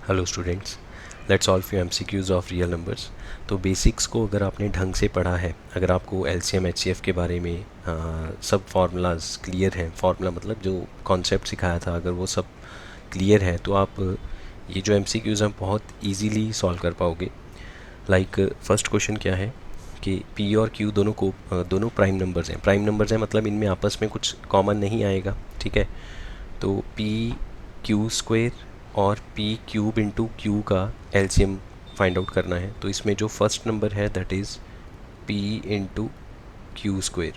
Hello students, let's solve few MCQs of real numbers. तो basics को अगर आपने ढंग से पढ़ा है, अगर आपको एलसीएम एचसीएफ के बारे में सब फार्मूलाज क्लियर हैं, फार्मूला मतलब जो कॉन्सेप्ट सिखाया था, अगर वो सब क्लियर है तो आप ये जो एमसीक्यूज़ हैं बहुत इजीली सॉल्व कर पाओगे। लाइक फर्स्ट क्वेश्चन क्या है कि पी और क्यू दोनों प्राइम नंबर्स हैं। प्राइम नंबर्स हैं मतलब इनमें आपस में कुछ कॉमन नहीं आएगा, ठीक है। तो पी क्यू स्क्वेयर और पी क्यूब इंटू क्यू का एलसीएम फाइंड आउट करना है। तो इसमें जो फर्स्ट नंबर है that is P into Q square,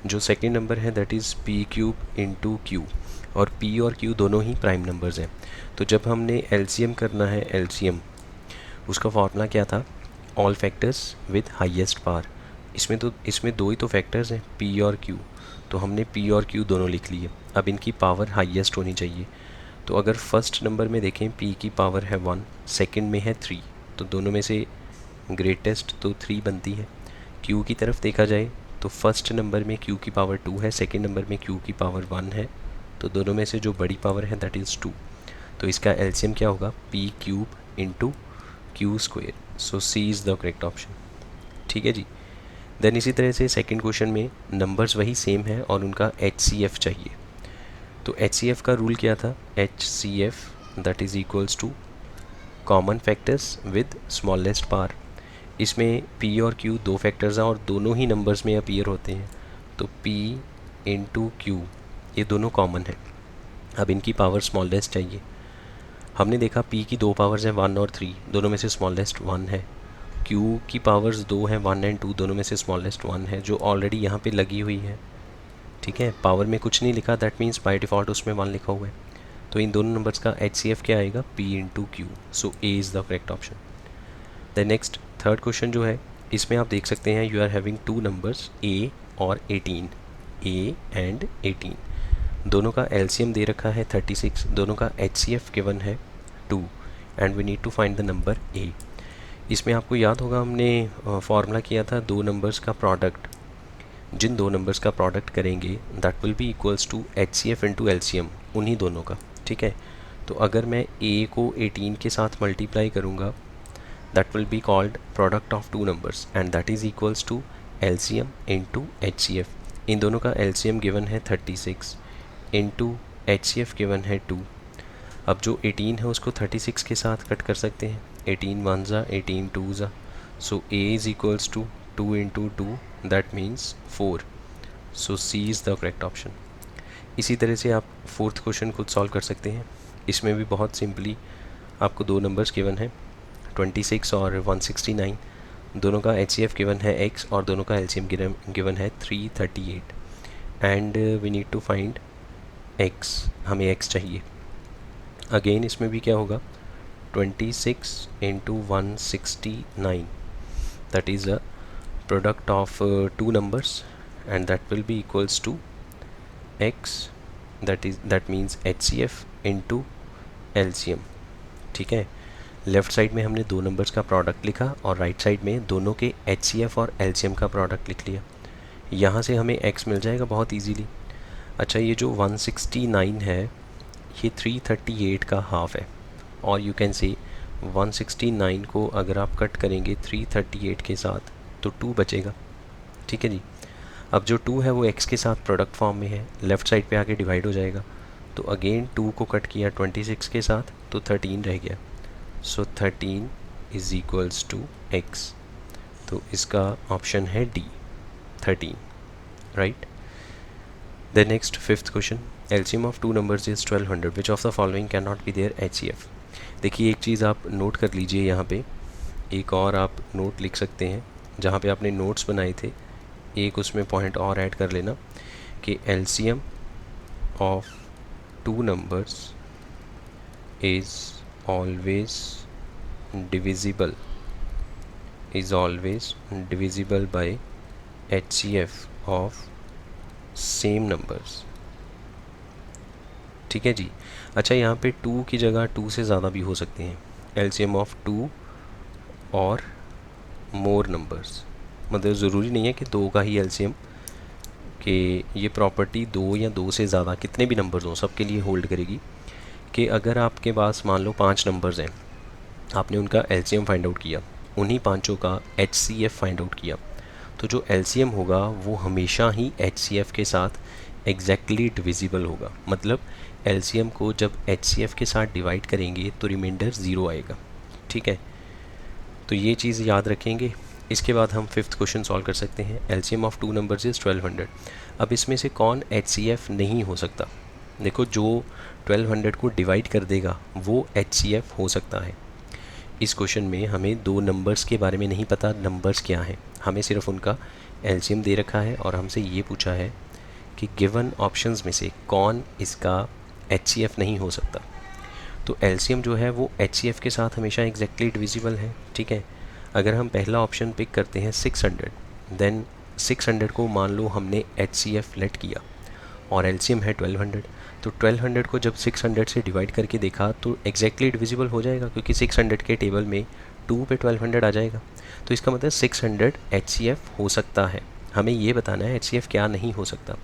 जो सेकेंड नंबर है that is P cube into Q, और पी और क्यू दोनों ही प्राइम नंबर्स हैं। तो जब हमने एलसीएम करना है, एलसीएम उसका फॉर्मूला क्या था, all factors with highest power. इसमें दो ही तो फैक्टर्स हैं, पी और क्यू, तो हमने पी और क्यू दोनों लिख लिए। अब इनकी पावर हाईएस्ट होनी चाहिए। तो अगर फर्स्ट नंबर में देखें p की पावर है 1, सेकंड में है 3, तो दोनों में से ग्रेटेस्ट तो 3 बनती है। q की तरफ देखा जाए तो फर्स्ट नंबर में q की पावर 2 है, सेकंड नंबर में q की पावर 1 है, तो दोनों में से जो बड़ी पावर है दैट इज़ 2। तो इसका एलसीएम क्या होगा, p cube into Q square. So C is the correct option, ठीक है जी। देन इसी तरह से सेकंड क्वेश्चन में नंबर्स वही सेम है और उनका HCF चाहिए। तो HCF का रूल क्या था, HCF that is equals to common factors with smallest power. इसमें P और Q दो फैक्टर्स हैं और दोनों ही नंबर्स में अपीयर होते हैं, तो P इंटू क्यू ये दोनों कॉमन है। अब इनकी पावर स्मॉलेस्ट चाहिए। हमने देखा P की दो पावर्स हैं 1 और 3, दोनों में से स्मॉलेस्ट 1 है। Q की पावर्स दो हैं 1 एंड 2, दोनों में से स्मॉलेस्ट 1 है, जो ऑलरेडी यहाँ पे लगी हुई है, ठीक है। पावर में कुछ नहीं लिखा, दैट मीन्स बाय डिफ़ॉल्ट उसमें 1 लिखा हुआ है। तो इन दोनों नंबर्स का HCF क्या आएगा, P into Q. So A is the correct option. The next third question जो है, इसमें आप देख सकते हैं you are having two numbers A और 18, A एंड 18, दोनों का एलसीएम दे रखा है 36, दोनों का HCF गिवन है 2 and we need to find the number A। इसमें आपको याद होगा हमने फार्मूला किया था दो नंबर्स का प्रोडक्ट, जिन दो नंबर्स का प्रोडक्ट करेंगे that will be equals to HCF into LCM, उन्हीं दोनों का, ठीक है। तो अगर मैं A को 18 के साथ मल्टीप्लाई करूँगा that will be called product of two numbers and that is equals to LCM into HCF। इन दोनों का LCM गिवन है 36 इंटू HCF गिवन है 2। अब जो 18 है उसको 36 के साथ कट कर सकते हैं, 18 वन ज़ा 18 टू ज़ा, so A is equals to 2 into 2 that means 4। So C is the correct option. इसी तरह से आप फोर्थ क्वेश्चन खुद सॉल्व कर सकते हैं। इसमें भी बहुत सिंपली आपको दो नंबर्स गिवन है 26 और 169, दोनों का HCF गिवन है x और दोनों का LCM गिवन है 338 and we need to find x, हमें x चाहिए। अगेन इसमें भी क्या होगा, 26 into 169 that is a product of two numbers and that will be equals to x, that means HCF into LCM, ठीक है। लेफ़्ट साइड में हमने दो नंबर्स का प्रोडक्ट लिखा और राइट साइड में दोनों के HCF और LCM का प्रोडक्ट लिख लिया। यहाँ से हमें x मिल जाएगा बहुत इजीली। अच्छा, ये जो 169 है ये 338 का हाफ है, और यू कैन से 169 को अगर आप कट करेंगे 338 के साथ तो 2 बचेगा, ठीक है जी। अब जो 2 है वो x के साथ प्रोडक्ट फॉर्म में है, लेफ़्ट साइड पे आके डिवाइड हो जाएगा, तो अगेन 2 को कट किया 26 के साथ तो 13 रह गया। So 13 is equals to x, तो इसका ऑप्शन है D, 13, right. The next fifth question, LCM of two numbers is 1200, which of the following can not be their HCF। देखिए एक चीज़ आप नोट कर लीजिए, यहाँ पे एक और आप नोट लिख सकते हैं, जहाँ पे आपने नोट्स बनाए थे एक उसमें पॉइंट और ऐड कर लेना कि LCM of two numbers is always divisible by HCF of same numbers, ठीक है जी। अच्छा, यहाँ पे 2 की जगह 2 से ज़्यादा भी हो सकते हैं, एलसीएम ऑफ 2 और मोर नंबर्स, मतलब ज़रूरी नहीं है कि 2 का ही एलसीएम, कि ये प्रॉपर्टी 2 या 2 से ज़्यादा कितने भी नंबर्स हों सबके लिए होल्ड करेगी। कि अगर आपके पास मान लो 5 नंबर्स हैं आपने उनका एलसीएम फाइंड आउट किया, उन्हीं पांचों का एचसीएफ फाइंड आउट किया, तो जो एलसीएम होगा वो हमेशा ही एचसीएफ के साथ एग्जैक्टली डिविजिबल होगा। मतलब एलसीएम को जब एचसीएफ के साथ डिवाइड करेंगे तो रिमाइंडर ज़ीरो आएगा। ठीक है, तो ये चीज़ याद रखेंगे। इसके बाद हम फिफ्थ क्वेश्चन सॉल्व कर सकते हैं। LCM of two numbers is 1200। अब इसमें से कौन एचसीएफ नहीं हो सकता? देखो, जो 1200 को डिवाइड कर देगा वो एचसीएफ हो सकता है। इस क्वेश्चन में हमें दो नंबर्स के बारे में नहीं पता, नंबर्स क्या हैं, हमें सिर्फ उनका एलसीएम दे रखा है और हमसे ये पूछा है कि गिवन ऑप्शंस में से कौन इसका एचसीएफ नहीं हो सकता। तो एलसीएम जो है वो एचसीएफ के साथ हमेशा एग्जैक्टली डिविजिबल है। ठीक है, अगर हम पहला ऑप्शन पिक करते हैं 600, देन 600 को मान लो हमने एचसीएफ लेट किया और एलसीएम है 1200, तो 1200 को जब 600 से डिवाइड करके देखा तो एग्जैक्टली डिविजिबल हो जाएगा, क्योंकि 600 के टेबल में 2 पे 1200 आ जाएगा। तो इसका मतलब 600 एचसीएफ हो सकता है। हमें ये बताना है एचसीएफ क्या नहीं हो सकता।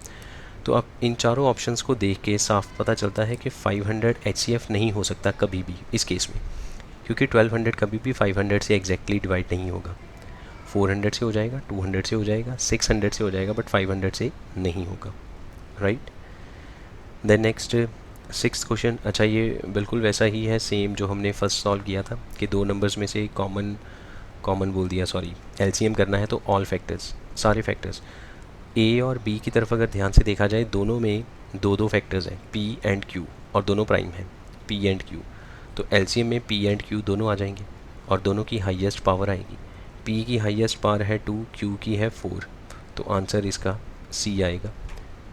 तो अब इन चारों ऑप्शंस को देख के साफ पता चलता है कि 500 एचसीएफ नहीं हो सकता कभी भी इस केस में, क्योंकि 1200 कभी भी 500 से एग्जैक्टली डिवाइड नहीं होगा। 400 से हो जाएगा, 200 से हो जाएगा, 600 से हो जाएगा, बट 500 से नहीं होगा। Right, then next sixth question. अच्छा, ये बिल्कुल वैसा ही है सेम जो हमने फर्स्ट सॉल्व किया था कि दो नंबर्स में से कॉमन बोल दिया, सॉरी, एलसीएम करना है तो ऑल फैक्टर्स, सारे फैक्टर्स। ए और बी की तरफ अगर ध्यान से देखा जाए, दोनों में दो दो फैक्टर्स हैं, पी एंड क्यू, और दोनों प्राइम हैं, पी एंड क्यू। तो एलसीएम में पी एंड क्यू दोनों आ जाएंगे और दोनों की हाईएस्ट पावर आएगी। पी की हाईएस्ट पावर है 2, क्यू की है 4, तो आंसर इसका सी आएगा,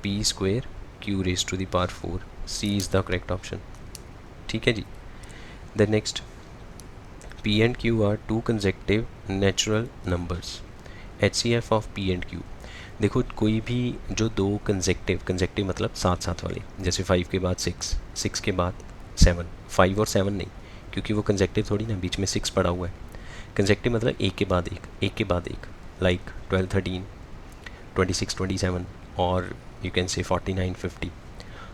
P square Q raise to the power 4, C is the correct option. ठीक है जी। Then next, P and Q are two consecutive natural numbers, HCF of P and Q. देखो, कोई भी जो दो कंसेक्टिव मतलब साथ साथ वाले, जैसे 5 के बाद 6, 6 के बाद 7, 5 और 7 नहीं, क्योंकि वो कंसेक्टिव थोड़ी ना, बीच में 6 पड़ा हुआ है। कंसेक्टिव मतलब एक के बाद एक, एक के बाद एक, लाइक 12, 13, 26, 27 और यू कैन से 49, 50।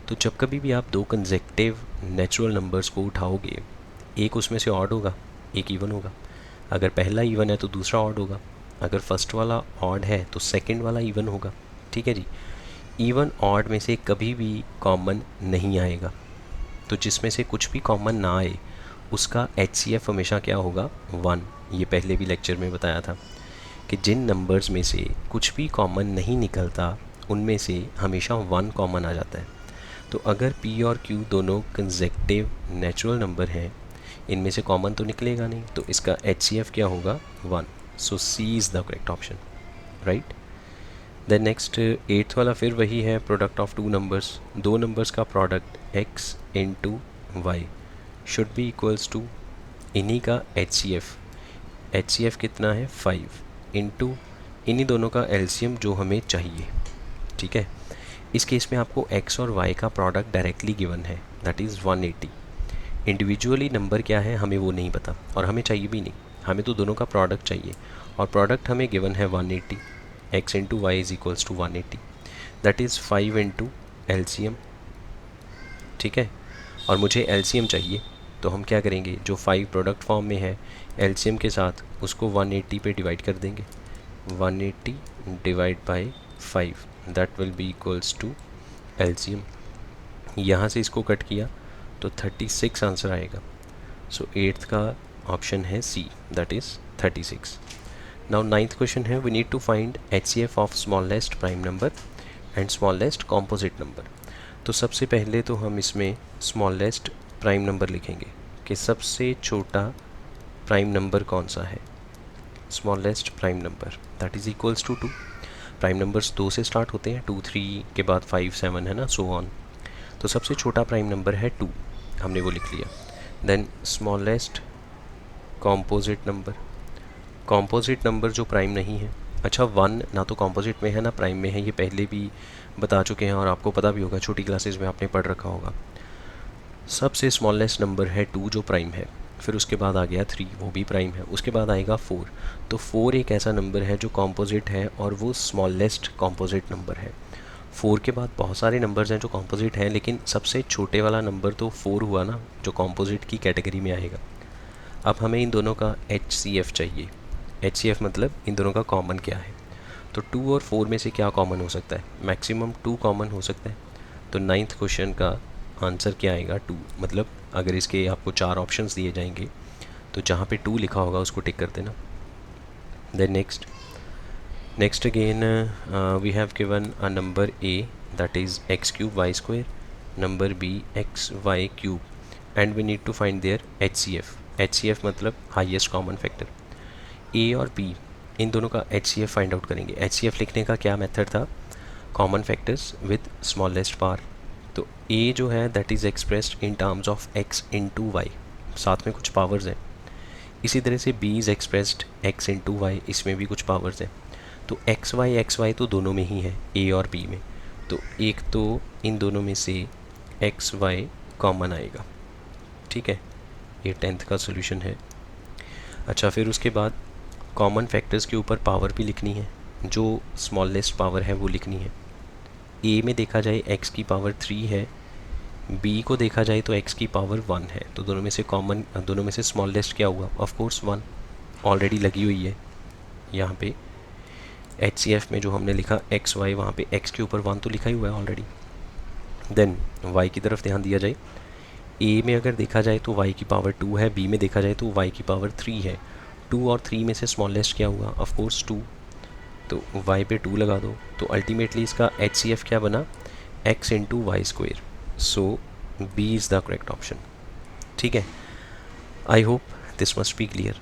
तो जब कभी भी आप दो कंसेक्टिव नेचुरल नंबर्स को उठाओगे, एक उसमें से ऑड होगा, एक इवन होगा। अगर पहला इवन है तो दूसरा ऑड होगा, अगर फर्स्ट वाला ऑड है तो सेकंड वाला इवन होगा। ठीक है जी। इवन ऑड में से कभी भी कॉमन नहीं आएगा, तो जिसमें से कुछ भी कॉमन ना आए उसका एचसीएफ हमेशा क्या होगा, 1। ये पहले भी लेक्चर में बताया था कि जिन नंबर्स में से कुछ भी कॉमन नहीं निकलता उनमें से हमेशा 1 कॉमन आ जाता है। तो अगर पी और क्यू दोनों कंसेक्टिव नेचुरल नंबर हैं, इनमें से कॉमन तो निकलेगा नहीं, तो इसका एचसीएफ क्या होगा, 1। So C is the correct option. Right, then next 8th वाला फिर वही है, प्रोडक्ट ऑफ टू नंबर्स, दो नंबर्स का product x into y should be equals to, इन्हीं का एचसीएफ कितना है, 5 इंटू इन्हीं दोनों का एलसीएम जो हमें चाहिए। ठीक है, इस केस में आपको x और y का प्रोडक्ट डायरेक्टली गिवन है, दैट इज़ 180। इंडिविजुअली नंबर क्या है हमें वो नहीं पता और हमें चाहिए भी नहीं, हमें तो दोनों का प्रोडक्ट चाहिए, और प्रोडक्ट हमें गिवन है 180। x into Y is equals to 180, that is 5 into LCM. ठीक है, और मुझे एलसीएम चाहिए, तो हम क्या करेंगे, जो 5 प्रोडक्ट फॉर्म में है एलसीएम के साथ उसको 180 पे डिवाइड कर देंगे, 180 divide by 5, that will be equals to LCM. यहाँ से इसको कट किया तो 36 आंसर आएगा। सो 8th का ऑप्शन है C, that is 36। Now 9th question है, we need to find HCF of smallest prime number and smallest composite number. तो सबसे पहले तो हम इसमें स्मॉलेस्ट प्राइम नंबर लिखेंगे कि सबसे छोटा प्राइम नंबर कौन सा है, smallest prime number, that is equals to 2। Prime numbers 2 से स्टार्ट होते हैं, 2, 3 के बाद 5, 7 है ना, सो ऑन। तो सबसे छोटा प्राइम नंबर है 2, हमने वो लिख लिया। Then smallest composite number, composite number जो प्राइम नहीं है। अच्छा, 1 ना तो कॉम्पोजिट में है ना प्राइम में है, ये पहले भी बता चुके हैं और आपको पता भी होगा, छोटी क्लासेस में आपने पढ़ रखा होगा। सबसे स्मॉलेस्ट नंबर है 2 जो प्राइम है, फिर उसके बाद आ गया 3 वो भी प्राइम है, उसके बाद आएगा 4। तो 4 एक ऐसा नंबर है जो कॉम्पोजिट है और वो स्मॉलेस्ट कॉम्पोजिट नंबर है। 4 के बाद बहुत सारे नंबर्स हैं जो कॉम्पोजिट हैं, लेकिन सबसे छोटे वाला नंबर तो 4 हुआ ना, जो कॉम्पोजिट की कैटेगरी में आएगा। अब हमें इन दोनों का HCF चाहिए। HCF मतलब इन दोनों का कॉमन क्या है। तो 2 और 4 में से क्या कॉमन हो सकता है, मैक्सिमम 2 कॉमन हो सकता है। तो 9th क्वेश्चन का आंसर क्या आएगा, 2। मतलब अगर इसके आपको 4 ऑप्शंस दिए जाएंगे तो जहाँ पे 2 लिखा होगा उसको टिक कर देना। Then next again we have given a number A that is x cube y square, number B x y cube and we need to find their HCF। HCF मतलब हाईएस्ट कॉमन फैक्टर। A और B इन दोनों का HCF find out करेंगे। HCF लिखने का क्या method था, common factors with smallest power. तो A जो है that is expressed in terms of x into Y, साथ में कुछ पावर्स हैं। इसी तरह से B is expressed x into Y, इसमें भी कुछ पावर्स हैं। तो एक्स वाई तो दोनों में ही है, A और B में। तो एक तो इन दोनों में से एक्स वाई कॉमन आएगा। ठीक है, ये 10th का सोल्यूशन है। अच्छा, फिर उसके बाद कॉमन फैक्टर्स के ऊपर पावर भी लिखनी है, जो स्मॉलेस्ट पावर है वो लिखनी है। ए में देखा जाए x की पावर 3 है, बी को देखा जाए तो x की पावर 1 है। तो दोनों में से स्मॉलेस्ट क्या हुआ, ऑफ कोर्स 1 ऑलरेडी लगी हुई है यहाँ पे। HCF में जो हमने लिखा एक्स वाई, वहाँ पे x के ऊपर 1 तो लिखा ही हुआ है ऑलरेडी। देन y की तरफ ध्यान दिया जाए, a में अगर देखा जाए तो y की पावर 2 है, b में देखा जाए तो y की पावर 3 है। 2 और 3 में से स्मॉलेस्ट क्या हुआ, ऑफ कोर्स 2। तो y पे 2 लगा दो, तो अल्टीमेटली इसका HCF क्या बना, x into Y square. So B is the correct option. ठीक है, I hope this must be clear.